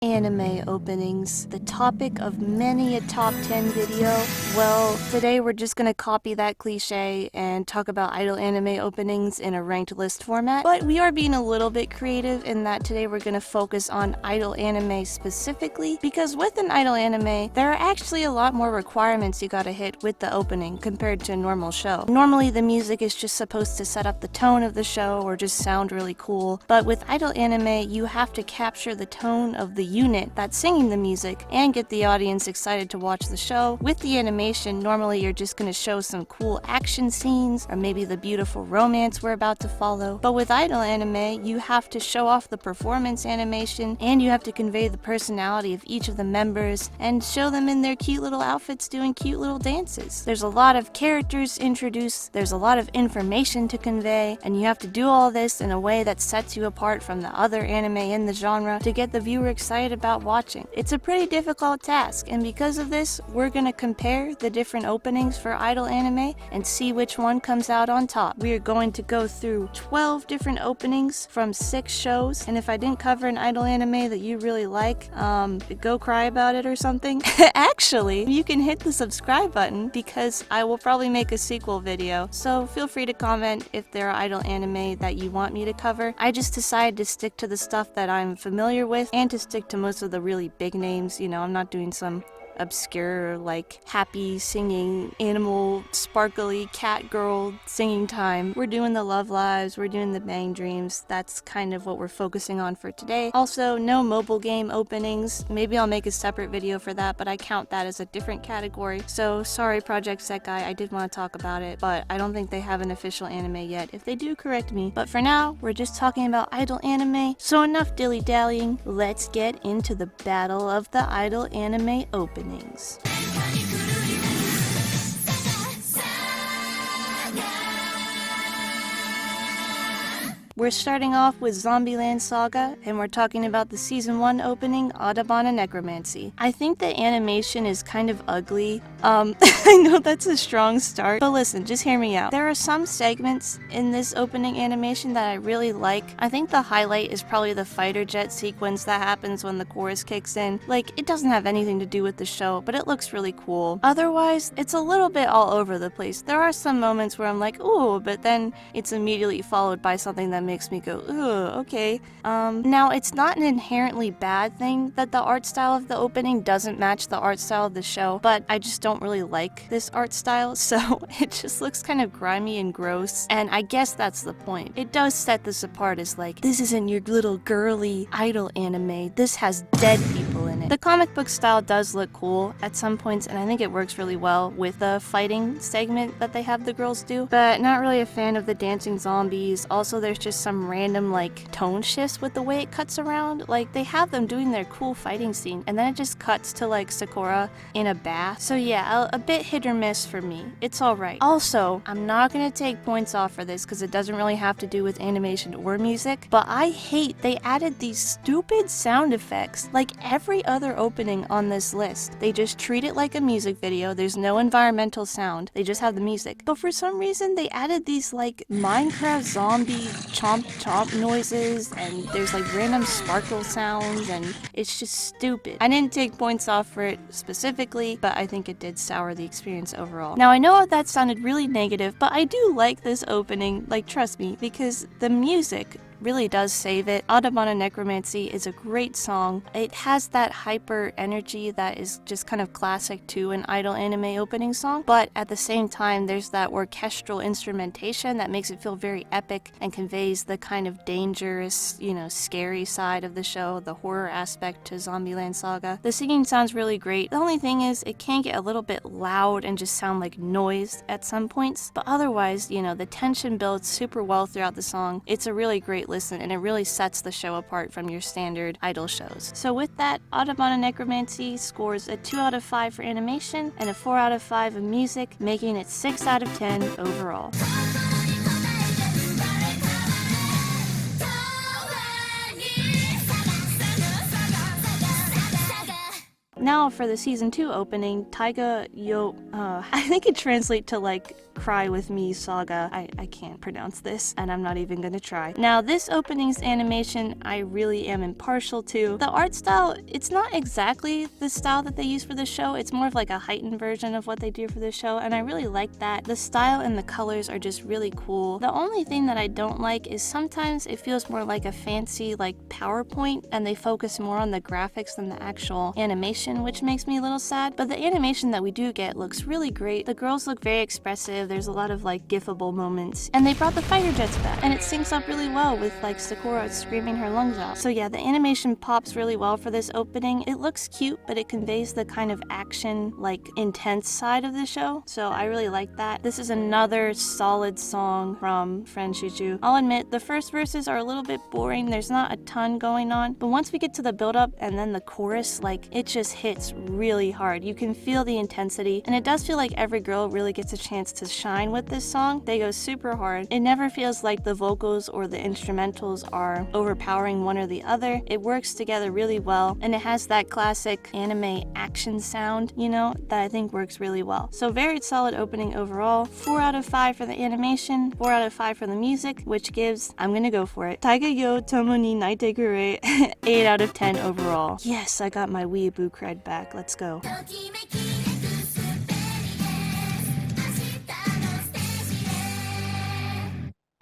Anime openings, the topic of many a top 10 video. Well, today we're just gonna copy that cliche and talk about idol anime openings in a ranked list format, but we are being a little bit creative in that today we're gonna focus on idol anime specifically, because with an idol anime, there are actually a lot more requirements you gotta hit with the opening compared to a normal show. Normally the music is just supposed to set up the tone of the show or just sound really cool, but with idol anime, you have to capture the tone of the unit that's singing the music and get the audience excited to watch the show. With the animation, normally you're just going to show some cool action scenes or maybe the beautiful romance we're about to follow. But with idol anime, you have to show off the performance animation and you have to convey the personality of each of the members and show them in their cute little outfits doing cute little dances. There's a lot of characters introduced, there's a lot of information to convey, and you have to do all this in a way that sets you apart from the other anime in the genre to get the viewer excited about watching. It's a pretty difficult task, and because of this, we're gonna compare the different openings for idol anime and see which one comes out on top. We are going to go through 12 different openings from 6 shows, and if I didn't cover an idol anime that you really like, go cry about it or something. Actually, you can hit the subscribe button because I will probably make a sequel video, so feel free to comment if there are idol anime that you want me to cover. I just decided to stick to the stuff that I'm familiar with and to stick to most of the really big names. You know, I'm not doing some obscure, like, happy singing animal sparkly cat girl singing time. We're doing the love lives, we're doing the bang dreams. That's kind of what we're focusing on for today. Also, no mobile game openings. Maybe I'll make a separate video for that, but I count that as a different category. So sorry, Project Set Guy, I did want to talk about it, but I don't think they have an official anime yet. If they do, correct me. But for now, we're just talking about idol anime. So enough dilly-dallying, let's get into the battle of the idol anime openings. We're starting off with Zombieland Saga, and we're talking about the Season 1 opening, Adabana Necromancy. I think the animation is kind of ugly. I know that's a strong start, but listen, just hear me out. There are some segments in this opening animation that I really like. I think the highlight is probably the fighter jet sequence that happens when the chorus kicks in. Like, it doesn't have anything to do with the show, but it looks really cool. Otherwise, it's a little bit all over the place. There are some moments where I'm like, ooh, but then it's immediately followed by something that makes me go, ooh, okay. Now, it's not an inherently bad thing that the art style of the opening doesn't match the art style of the show, but I just don't really like this art style, so it just looks kind of grimy and gross, and I guess that's the point. It does set this apart as like, this isn't your little girly idol anime, this has dead people in it. The comic book style does look cool at some points, and I think it works really well with the fighting segment that they have the girls do, but not really a fan of the dancing zombies. Also, there's just some random like tone shifts with the way it cuts around. Like, they have them doing their cool fighting scene and then it just cuts to like Sakura in a bath. So yeah, a bit hit or miss for me. It's alright. Also, I'm not gonna take points off for this because it doesn't really have to do with animation or music, but I hate they added these stupid sound effects like every other opening on this list. They just treat it like a music video. There's no environmental sound. They just have the music. But for some reason, they added these like Minecraft zombie chomp chomp noises, and there's like random sparkle sounds, and it's just stupid. I didn't take points off for it specifically, but I think it did sour the experience overall. Now, I know that sounded really negative, but I do like this opening, like, trust me, because the music really does save it. Adabana Necromancy is a great song. It has that hyper energy that is just kind of classic to an idol anime opening song, but at the same time there's that orchestral instrumentation that makes it feel very epic and conveys the kind of dangerous, you know, scary side of the show, the horror aspect to Zombieland Saga. The singing sounds really great. The only thing is it can get a little bit loud and just sound like noise at some points, but otherwise, you know, the tension builds super well throughout the song. It's a really great listen, and it really sets the show apart from your standard idol shows. So with that, Adabana Necromancy scores a 2 out of 5 for animation and a 4 out of 5 of music, making it 6 out of 10 overall. Now for the season 2 opening, Taiga Yo, I think it translates to like Cry With Me Saga. I can't pronounce this, and I'm not even gonna try. Now this opening's animation I really am impartial to. The art style, it's not exactly the style that they use for the show, it's more of like a heightened version of what they do for the show, and I really like that. The style and the colors are just really cool. The only thing that I don't like is sometimes it feels more like a fancy like PowerPoint, and they focus more on the graphics than the actual animation, which makes me a little sad. But the animation that we do get looks really great. The girls look very expressive, there's a lot of like gifable moments, and they brought the fighter jets back, and it syncs up really well with like Sakura screaming her lungs out. So yeah, the animation pops really well for this opening. It looks cute, but it conveys the kind of action, like intense side of the show, so I really like that. This is another solid song from Friend Shuju. I'll admit, the first verses are a little bit boring, there's not a ton going on, but once we get to the build-up and then the chorus, like, it just hits really hard. You can feel the intensity, and it does feel like every girl really gets a chance to shine with this song. They go super hard. It never feels like the vocals or the instrumentals are overpowering one or the other. It works together really well, and it has that classic anime action sound, you know, that I think works really well. So very solid opening overall. 4 out of 5 for the animation, 4 out of 5 for the music, which gives, I'm gonna go for it, Taiga yo tomo ni naite kure, 8 out of 10 overall. Yes, I got my weeaboo cred back. Let's go.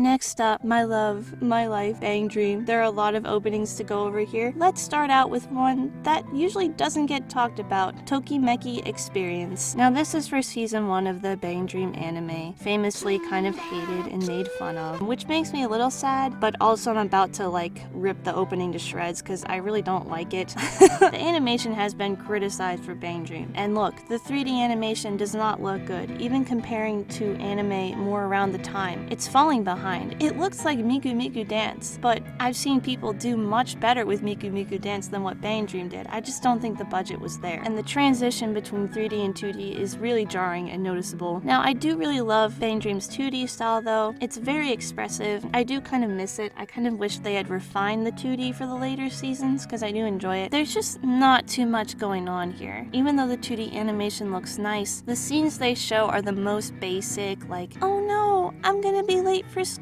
Next up, my love, my life, Bang Dream. There are a lot of openings to go over here. Let's start out with one that usually doesn't get talked about, Tokimeki Experience. Now this is for season 1 of the Bang Dream anime, famously kind of hated and made fun of, which makes me a little sad, but also I'm about to like rip the opening to shreds because I really don't like it. The animation has been criticized for Bang Dream, and look, the 3D animation does not look good, even comparing to anime more around the time. It's falling behind. It looks like Miku Miku Dance, but I've seen people do much better with Miku Miku Dance than what Bang Dream did. I just don't think the budget was there. And the transition between 3D and 2D is really jarring and noticeable. Now, I do really love Bang Dream's 2D style though. It's very expressive. I do kind of miss it. I kind of wish they had refined the 2D for the later seasons because I do enjoy it. There's just not too much going on here. Even though the 2D animation looks nice, the scenes they show are the most basic, like, oh no, I'm gonna be late for school.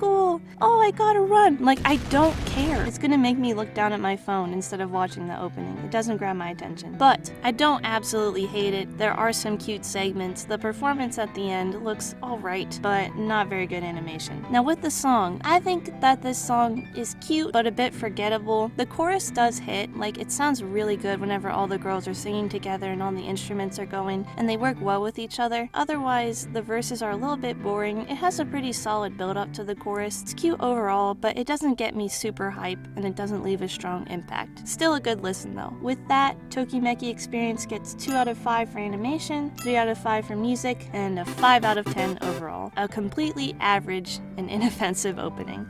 Oh, I gotta run. Like, I don't care. It's gonna make me look down at my phone instead of watching the opening. It doesn't grab my attention. But I don't absolutely hate it. There are some cute segments. The performance at the end looks alright, but not very good animation. Now with the song, I think that this song is cute, but a bit forgettable. The chorus does hit. Like, it sounds really good whenever all the girls are singing together and all the instruments are going, and they work well with each other. Otherwise, the verses are a little bit boring. It has a pretty solid build up to the chorus. It's cute overall, but it doesn't get me super hype, and it doesn't leave a strong impact. Still a good listen though. With that, Tokimeki Experience gets 2 out of 5 for animation, 3 out of 5 for music, and a 5 out of 10 overall. A completely average and inoffensive opening.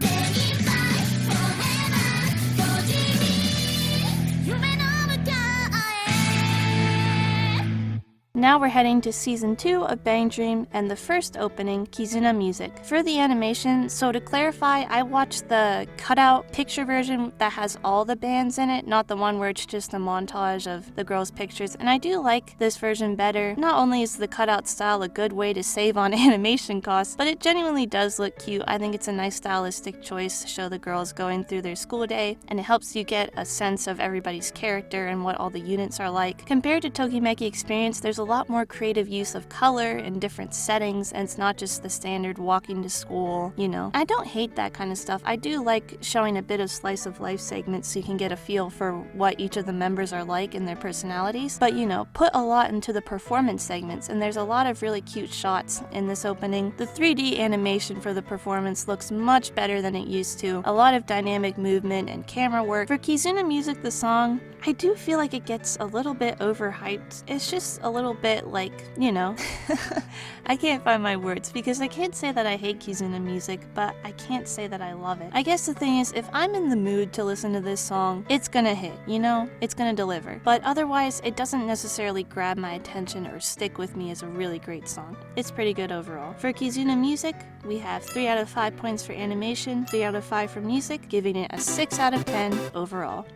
Now we're heading to season 2 of Bang Dream and the first opening, Kizuna music. For the animation, so to clarify, I watched the cutout picture version that has all the bands in it, not the one where it's just a montage of the girls' pictures, and I do like this version better. Not only is the cutout style a good way to save on animation costs, but it genuinely does look cute. I think it's a nice stylistic choice to show the girls going through their school day, and it helps you get a sense of everybody's character and what all the units are like. Compared to Tokimeki Experience, there's a lot more creative use of color and different settings, and it's not just the standard walking to school, you know. I don't hate that kind of stuff. I do like showing a bit of slice of life segments so you can get a feel for what each of the members are like and their personalities, but you know, put a lot into the performance segments, and there's a lot of really cute shots in this opening. The 3D animation for the performance looks much better than it used to. A lot of dynamic movement and camera work. For Kizuna music, the song, I do feel like it gets a little bit overhyped. It's just a little bit like, you know, I can't find my words because I can't say that I hate Kizuna music, but I can't say that I love it. I guess the thing is, if I'm in the mood to listen to this song, it's gonna hit, you know? It's gonna deliver. But otherwise, it doesn't necessarily grab my attention or stick with me as a really great song. It's pretty good overall. For Kizuna music, we have 3 out of 5 points for animation, 3 out of 5 for music, giving it a 6 out of 10 overall.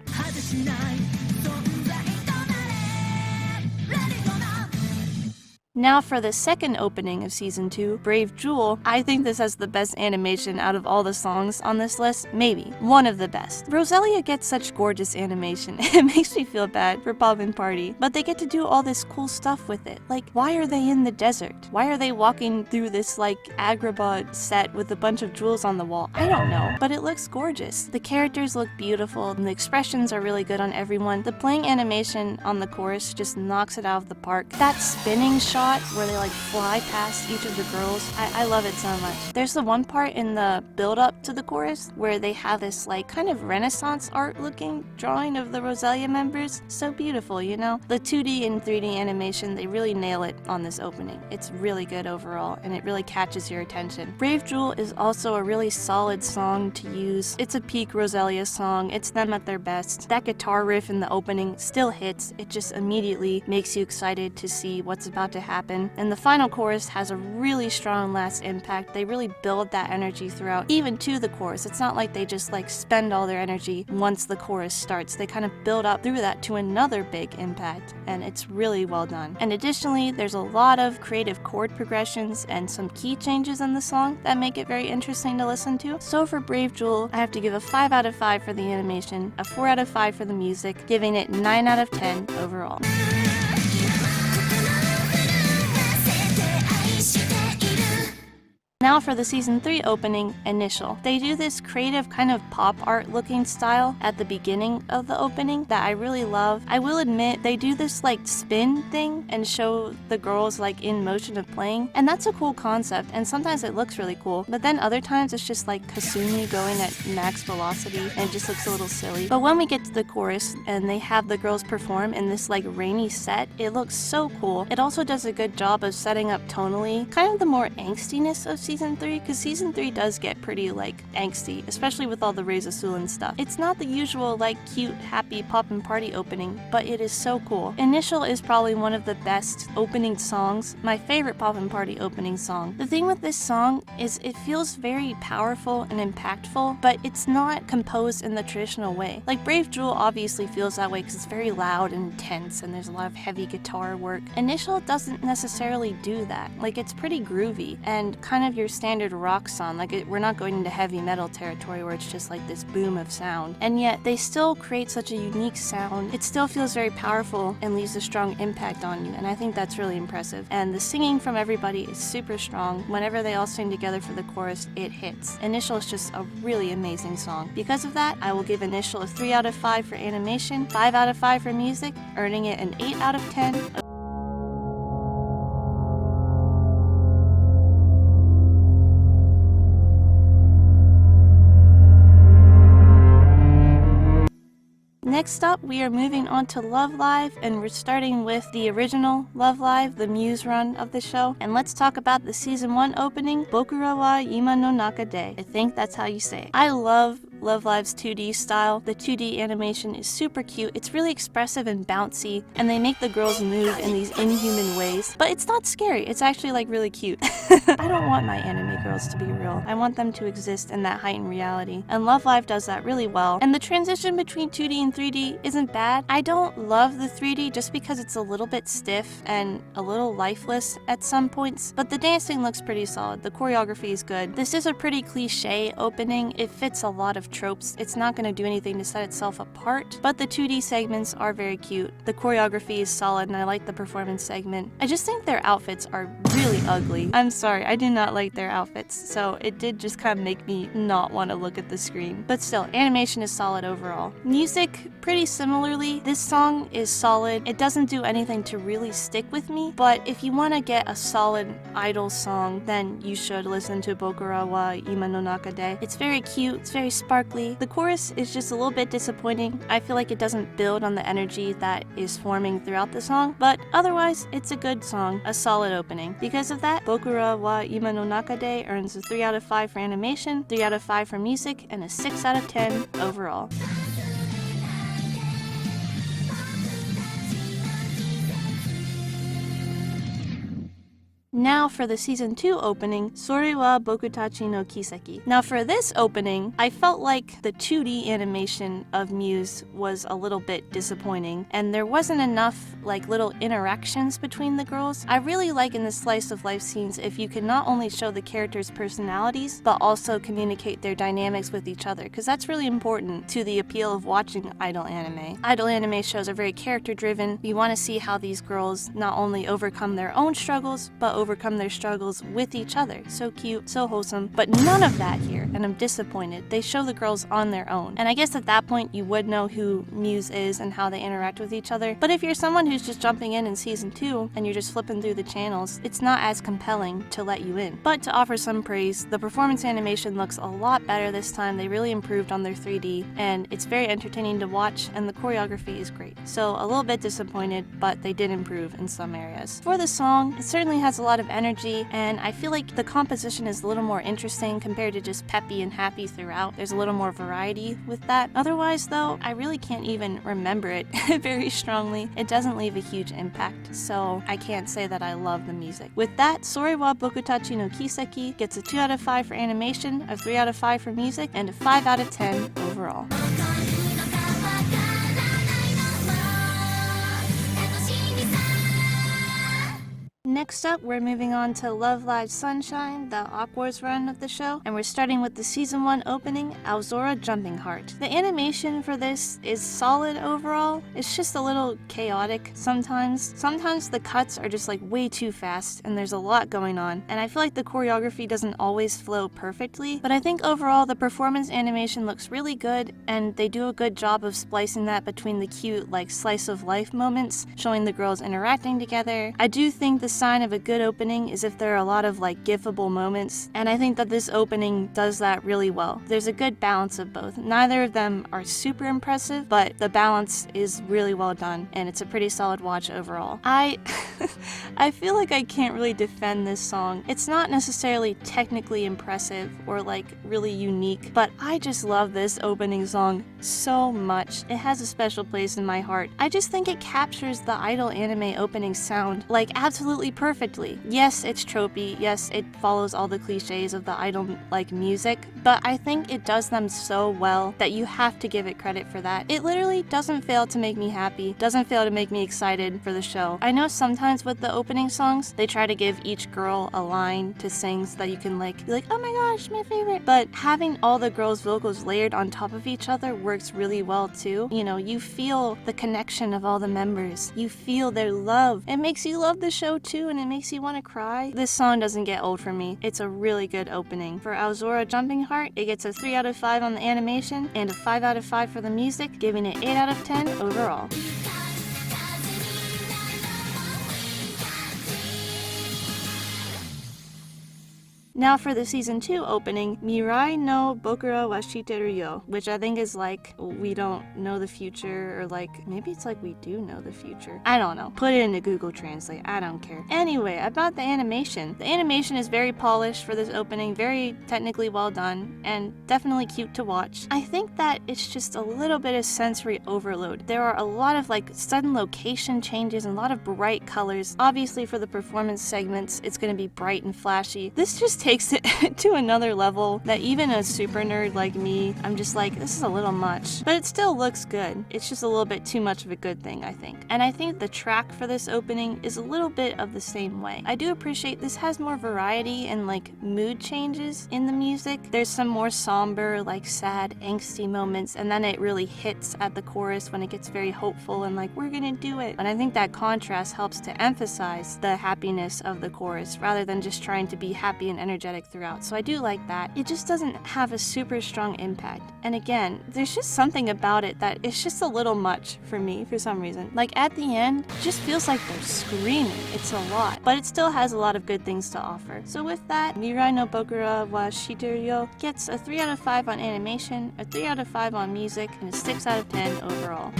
Now for the second opening of Season 2, Brave Jewel, I think this has the best animation out of all the songs on this list, maybe one of the best. Roselia gets such gorgeous animation, it makes me feel bad for Poppin' Party, but they get to do all this cool stuff with it. Like, why are they in the desert? Why are they walking through this like Agrabah set with a bunch of jewels on the wall? I don't know, but it looks gorgeous. The characters look beautiful, and the expressions are really good on everyone. The playing animation on the chorus just knocks it out of the park. That spinning shot where they like fly past each of the girls, I love it so much. There's the one part in the build up to the chorus where they have this like kind of Renaissance art looking drawing of the Roselia members. So beautiful, you know? The 2D and 3D animation, they really nail it on this opening. It's really good overall, and it really catches your attention. Brave Jewel is also a really solid song to use. It's a peak Roselia song. It's them at their best. That guitar riff in the opening still hits. It just immediately makes you excited to see what's about to happen. And the final chorus has a really strong last impact. They really build that energy throughout, even to the chorus. It's not like they just like spend all their energy once the chorus starts. They kind of build up through that to another big impact, and it's really well done. And additionally, there's a lot of creative chord progressions and some key changes in the song that make it very interesting to listen to. So for Brave Jewel, I have to give a 5 out of 5 for the animation, a 4 out of 5 for the music, giving it 9 out of 10 overall. Now for the Season 3 opening, Initial. They do this creative kind of pop art looking style at the beginning of the opening that I really love. I will admit, they do this like spin thing and show the girls like in motion of playing, and that's a cool concept, and sometimes it looks really cool, but then other times it's just like Kasumi going at max velocity and it just looks a little silly. But when we get to the chorus and they have the girls perform in this like rainy set, it looks so cool. It also does a good job of setting up tonally kind of the more angstiness of Season 3, because Season 3 does get pretty like angsty, especially with all the Raise Azulin stuff. It's not the usual like cute, happy Poppin' Party opening, but it is so cool. Initial is probably one of the best opening songs, my favorite Poppin' Party opening song. The thing with this song is it feels very powerful and impactful, but it's not composed in the traditional way. Like Brave Jewel obviously feels that way because it's very loud and intense and there's a lot of heavy guitar work. Initial doesn't necessarily do that. Like it's pretty groovy and kind of your standard rock song. Like we're not going into heavy metal territory where it's just like this boom of sound, and yet they still create such a unique sound. It still feels very powerful and leaves a strong impact on you, and I think that's really impressive. And the singing from everybody is super strong. Whenever they all sing together for the chorus, it hits. Initial is just a really amazing song. Because of that, I will give Initial a 3 out of 5 for animation, 5 out of 5 for music, earning it an 8 out of 10. Next up, we are moving on to Love Live, and we're starting with the original Love Live, the Muse run of the show. And let's talk about the Season 1 opening, Bokura wa Ima no Naka de. I think that's how you say it. I love Love Live's 2D style. The 2D animation is super cute. It's really expressive and bouncy, and they make the girls move in these inhuman ways. But it's not scary. It's actually like really cute. I don't want my anime girls to be real. I want them to exist in that heightened reality. And Love Live does that really well. And the transition between 2D and 3D isn't bad. I don't love the 3D just because it's a little bit stiff and a little lifeless at some points. But the dancing looks pretty solid. The choreography is good. This is a pretty cliche opening. It fits a lot of tropes. It's not going to do anything to set itself apart, but the 2D segments are very cute. The choreography is solid, and I like the performance segment. I just think their outfits are really ugly. I'm sorry, I do not like their outfits, so it did just kind of make me not want to look at the screen. But still, animation is solid overall. Music, pretty similarly. This song is solid. It doesn't do anything to really stick with me, but if you want to get a solid idol song, then you should listen to Bokura wa Ima no Naka de. It's very cute, it's very sparkly. The chorus is just a little bit disappointing. I feel like it doesn't build on the energy that is forming throughout the song, but otherwise, it's a good song, a solid opening. Because of that, Bokura wa Ima no Naka de earns a 3 out of 5 for animation, 3 out of 5 for music, and a 6 out of 10 overall. Now for the season 2 opening, Sore wa Bokutachi no Kiseki. Now for this opening, I felt like the 2D animation of Muse was a little bit disappointing, and there wasn't enough like little interactions between the girls. I really like in the slice of life scenes if you can not only show the characters' personalities, but also communicate their dynamics with each other, because that's really important to the appeal of watching idol anime. Idol anime shows are very character driven. We want to see how these girls not only overcome their own struggles, but overcome their struggles with each other. So cute, so wholesome, but none of that here, and I'm disappointed. They show the girls on their own. And I guess at that point you would know who Muse is and how they interact with each other. But if you're someone who's just jumping in season 2 and you're just flipping through the channels, it's not as compelling to let you in. But to offer some praise, the performance animation looks a lot better this time. They really improved on their 3D, and it's very entertaining to watch, and the choreography is great. So a little bit disappointed, but they did improve in some areas. For the song, it certainly has a lot of energy, and I feel like the composition is a little more interesting compared to just peppy and happy throughout. There's a little more variety with that. Otherwise though, I really can't even remember it very strongly. It doesn't leave a huge impact, so I can't say that I love the music. With that, Sore wa Bokutachi no Kiseki gets a 2 out of 5 for animation, a 3 out of 5 for music, and a 5 out of 10 overall. Next up, we're moving on to Love Live Sunshine, the Aquars run of the show, and we're starting with the season 1 opening, Aozora Jumping Heart. The animation for this is solid overall. It's just a little chaotic sometimes. Sometimes the cuts are just like way too fast and there's a lot going on, and I feel like the choreography doesn't always flow perfectly, but I think overall the performance animation looks really good, and they do a good job of splicing that between the cute like slice of life moments, showing the girls interacting together. I do think the sign of a good opening is if there are a lot of like gifable moments, and I think that this opening does that really well. There's a good balance of both. Neither of them are super impressive, but the balance is really well done, and it's a pretty solid watch overall. I feel like I can't really defend this song. It's not necessarily technically impressive or like really unique, but I just love this opening song so much. It has a special place in my heart. I just think it captures the idol anime opening sound like absolutely perfectly. Yes, it's tropey. Yes, it follows all the cliches of the idol like music, but I think it does them so well that you have to give it credit for that. It literally doesn't fail to make me happy, doesn't fail to make me excited for the show. I know sometimes with the opening songs, they try to give each girl a line to sing so that you can like be like, oh my gosh, my favorite. But having all the girls' vocals layered on top of each other works really well too. You know, you feel the connection of all the members. You feel their love. It makes you love the show too, and it makes you want to cry. This song doesn't get old for me. It's a really good opening. For Aozora Jumping Heart, it gets a 3 out of 5 on the animation and a 5 out of 5 for the music, giving it 8 out of 10 overall. Now for the season 2 opening, Mirai no Bokura wa Shitteru yo, which I think is like, we don't know the future, or like, maybe it's like we do know the future. I don't know. Put it into Google Translate. I don't care. Anyway, about the animation. The animation is very polished for this opening, very technically well done, and definitely cute to watch. I think that it's just a little bit of sensory overload. There are a lot of like sudden location changes and a lot of bright colors. Obviously for the performance segments, it's going to be bright and flashy. This just takes it to another level that even a super nerd like me, I'm just like, this is a little much. But it still looks good. It's just a little bit too much of a good thing, I think. And I think the track for this opening is a little bit of the same way. I do appreciate this has more variety and like mood changes in the music. There's some more somber, like sad, angsty moments, and then it really hits at the chorus when it gets very hopeful and like, we're gonna do it. And I think that contrast helps to emphasize the happiness of the chorus rather than just trying to be happy and energetic throughout. So I do like that. It just doesn't have a super strong impact. And again, there's just something about it that it's just a little much for me for some reason. Like at the end, it just feels like they're screaming. It's a lot, but it still has a lot of good things to offer. So with that, Mirai no Bokura wa Shitteru yo gets a 3 out of 5 on animation, a 3 out of 5 on music, and a 6 out of 10 overall.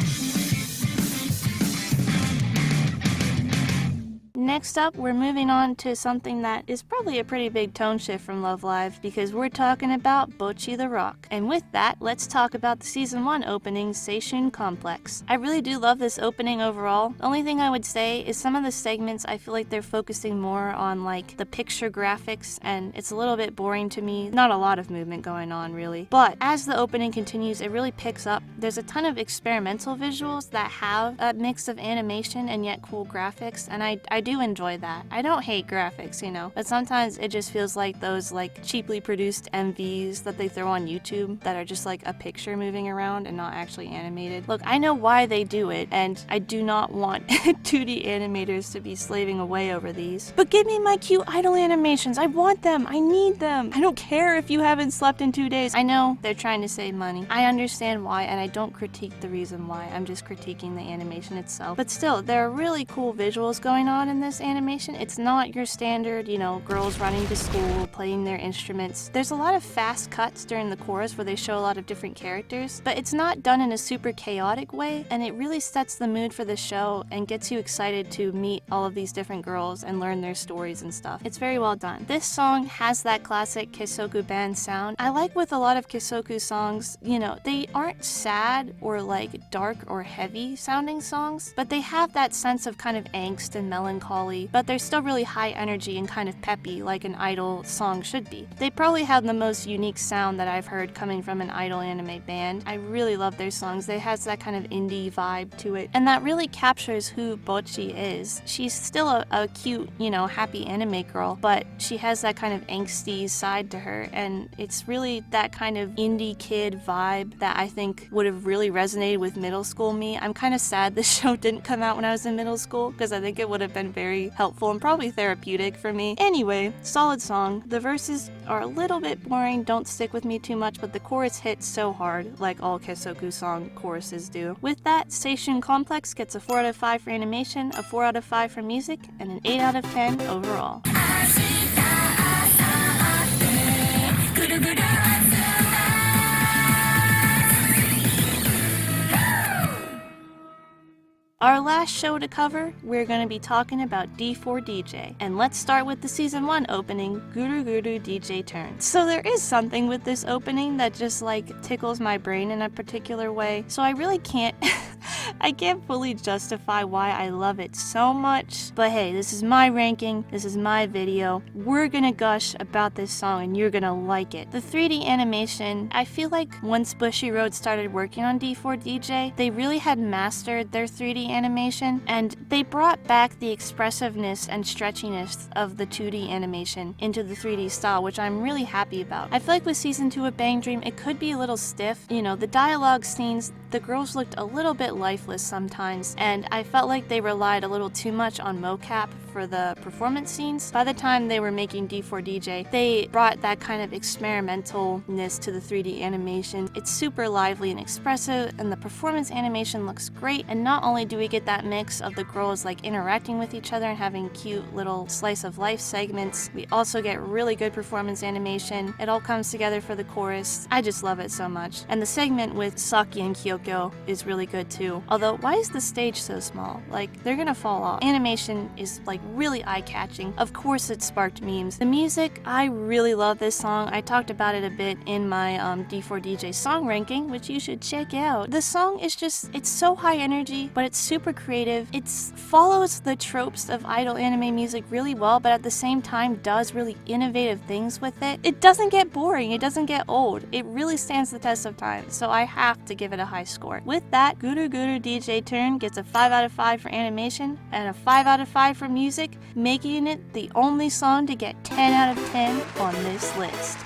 next up, we're moving on to something that is probably a pretty big tone shift from Love Live, because we're talking about Bocchi the Rock. And with that, let's talk about the Season 1 opening, Seishun Complex. I really do love this opening overall. The only thing I would say is some of the segments, I feel like they're focusing more on like the picture graphics, and it's a little bit boring to me. Not a lot of movement going on, really. But as the opening continues, it really picks up. There's a ton of experimental visuals that have a mix of animation and yet cool graphics, and I do enjoy that. I don't hate graphics, you know, but sometimes it just feels like those like cheaply produced MVs that they throw on YouTube that are just like a picture moving around and not actually animated. Look, I know why they do it, and I do not want 2D animators to be slaving away over these. But give me my cute idle animations. I want them. I need them. I don't care if you haven't slept in 2 days. I know they're trying to save money. I understand why, and I don't critique the reason why. I'm just critiquing the animation itself. But still, there are really cool visuals going on in this animation. It's not your standard, you know, girls running to school, playing their instruments. There's a lot of fast cuts during the chorus where they show a lot of different characters, but it's not done in a super chaotic way, and it really sets the mood for the show and gets you excited to meet all of these different girls and learn their stories and stuff. It's very well done. This song has that classic Kisoku band sound. I like with a lot of Kisoku songs, you know, they aren't sad or like dark or heavy sounding songs, but they have that sense of kind of angst and melancholy, but they're still really high energy and kind of peppy like an idol song should be. They probably have the most unique sound that I've heard coming from an idol anime band. I really love their songs. They has that kind of indie vibe to it, and that really captures who Bocchi is. She's still a cute, you know, happy anime girl, but she has that kind of angsty side to her, and it's really that kind of indie kid vibe that I think would have really resonated with middle school me. I'm kind of sad this show didn't come out when I was in middle school, because I think it would have been very helpful and probably therapeutic for me. Anyway, solid song. The verses are a little bit boring, don't stick with me too much, but the chorus hits so hard, like all Kisoku song choruses do. With that, Seishun Complex gets a 4 out of 5 for animation, a 4 out of 5 for music, and an 8 out of 10 overall. Our last show to cover, we're going to be talking about D4DJ. And let's start with the Season 1 opening, Guru Guru DJ Turn. So there is something with this opening that just like tickles my brain in a particular way. So I really can't I can't fully justify why I love it so much, but hey, this is my ranking, this is my video. We're gonna gush about this song and you're gonna like it. The 3D animation, I feel like once Bushiroad started working on D4DJ, they really had mastered their 3D animation, and they brought back the expressiveness and stretchiness of the 2D animation into the 3D style, which I'm really happy about. I feel like with Season 2 of Bang Dream, it could be a little stiff. You know, the dialogue scenes, the girls looked a little bit lifeless sometimes, and I felt like they relied a little too much on mocap for the performance scenes. By the time they were making D4DJ, they brought that kind of experimentalness to the 3D animation. It's super lively and expressive, and the performance animation looks great, and not only do we get that mix of the girls like interacting with each other and having cute little slice of life segments, we also get really good performance animation. It all comes together for the chorus. I just love it so much. And the segment with Saki and Kyoko is really good too. Although, why is the stage so small? Like, they're gonna fall off. Animation is like really eye-catching. Of course it sparked memes. The music, I really love this song. I talked about it a bit in my D4DJ song ranking, which you should check out. The song is just, it's so high energy, but it's super creative. It follows the tropes of idol anime music really well, but at the same time does really innovative things with it. It doesn't get boring, it doesn't get old. It really stands the test of time, so I have to give it a high score. With that, Guru Guru DJ Turn gets a 5 out of 5 for animation and a 5 out of 5 for music, making it the only song to get 10 out of 10 on this list.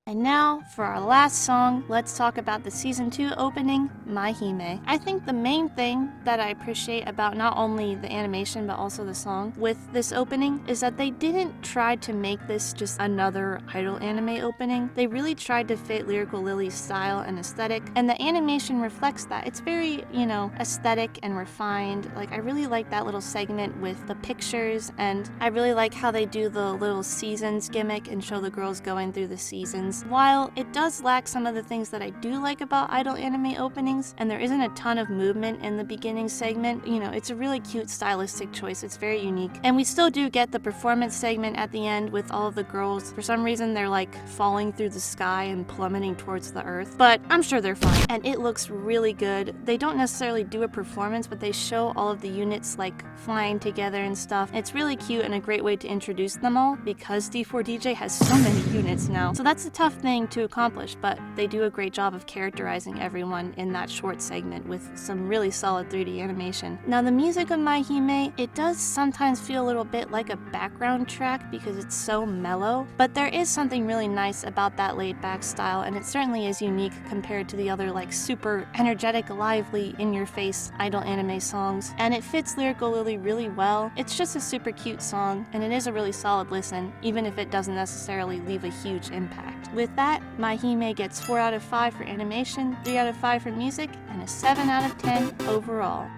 And now, for our last song, let's talk about the Season 2 opening, My Hime. I think the main thing that I appreciate about not only the animation but also the song with this opening is that they didn't try to make this just another idol anime opening. They really tried to fit Lyrical Lily's style and aesthetic, and the animation reflects that. It's very, you know, aesthetic and refined. Like, I really like that little segment with the pictures, and I really like how they do the little seasons gimmick and show the girls going through the seasons. because while it does lack some of the things that I do like about idol anime openings, and there isn't a ton of movement in the beginning segment, you know, it's a really cute stylistic choice. It's very unique. And we still do get the performance segment at the end with all of the girls. For some reason, they're like falling through the sky and plummeting towards the earth, but I'm sure they're fine. And it looks really good. They don't necessarily do a performance, but they show all of the units like flying together and stuff. It's really cute and a great way to introduce them all because D4DJ has so many units now. So that's a tough thing to accomplish, but they do a great job of characterizing everyone in that short segment with some really solid 3D animation. Now the music of My Hime, it does sometimes feel a little bit like a background track because it's so mellow, but there is something really nice about that laid back style, and it certainly is unique compared to the other like super energetic, lively, in-your-face idol anime songs, and it fits Lyrical Lily really well. It's just a super cute song, and it is a really solid listen, even if it doesn't necessarily leave a huge impact. With that, My Hime gets 4 out of 5 for animation, 3 out of 5 for music, and a 7 out of 10 overall.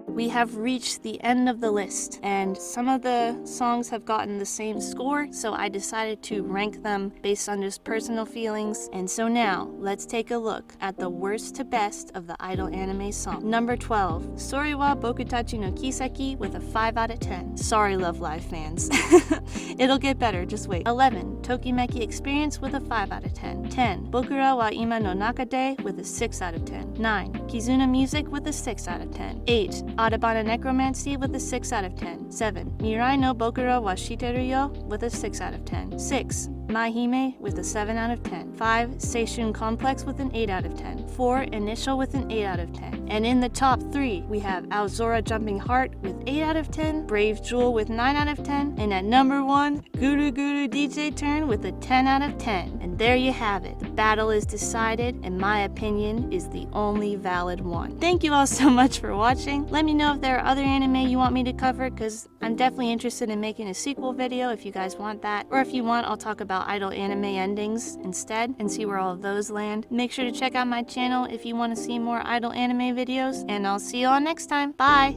We have reached the end of the list, and some of the songs have gotten the same score, so I decided to rank them based on just personal feelings. And so now, let's take a look at the worst to best of the idol anime song. Number 12, Sori wa Bokutachi no Kiseki with a 5 out of 10. Sorry, Love Live fans. It'll get better, just wait. 11, Tokimeki Experience with a 5 out of 10. 10, Bokura wa Ima no Naka de with a 6 out of 10. 9, Kizuna Music with a 6 out of 10. 8, Adabana Necromancy with a 6 out of 10. 7. Mirai no Bokura wa Shitteru yo with a 6 out of 10. 6. My Hime with a 7 out of 10. 5. Seishun Complex with an 8 out of 10. 4. Initial with an 8 out of 10. And in the top 3, we have Aozora Jumping Heart with 8 out of 10, Brave Jewel with 9 out of 10, and at number 1, Guru Guru DJ Turn with a 10 out of 10. And there you have it. The battle is decided, and my opinion is the only valid one. Thank you all so much for watching. Let me know if there are other anime you want me to cover, because I'm definitely interested in making a sequel video if you guys want that. Or if you want, I'll talk about idol anime endings instead and see where all of those land. Make sure to check out my channel if you want to see more idol anime videos, and I'll see you all next time. Bye!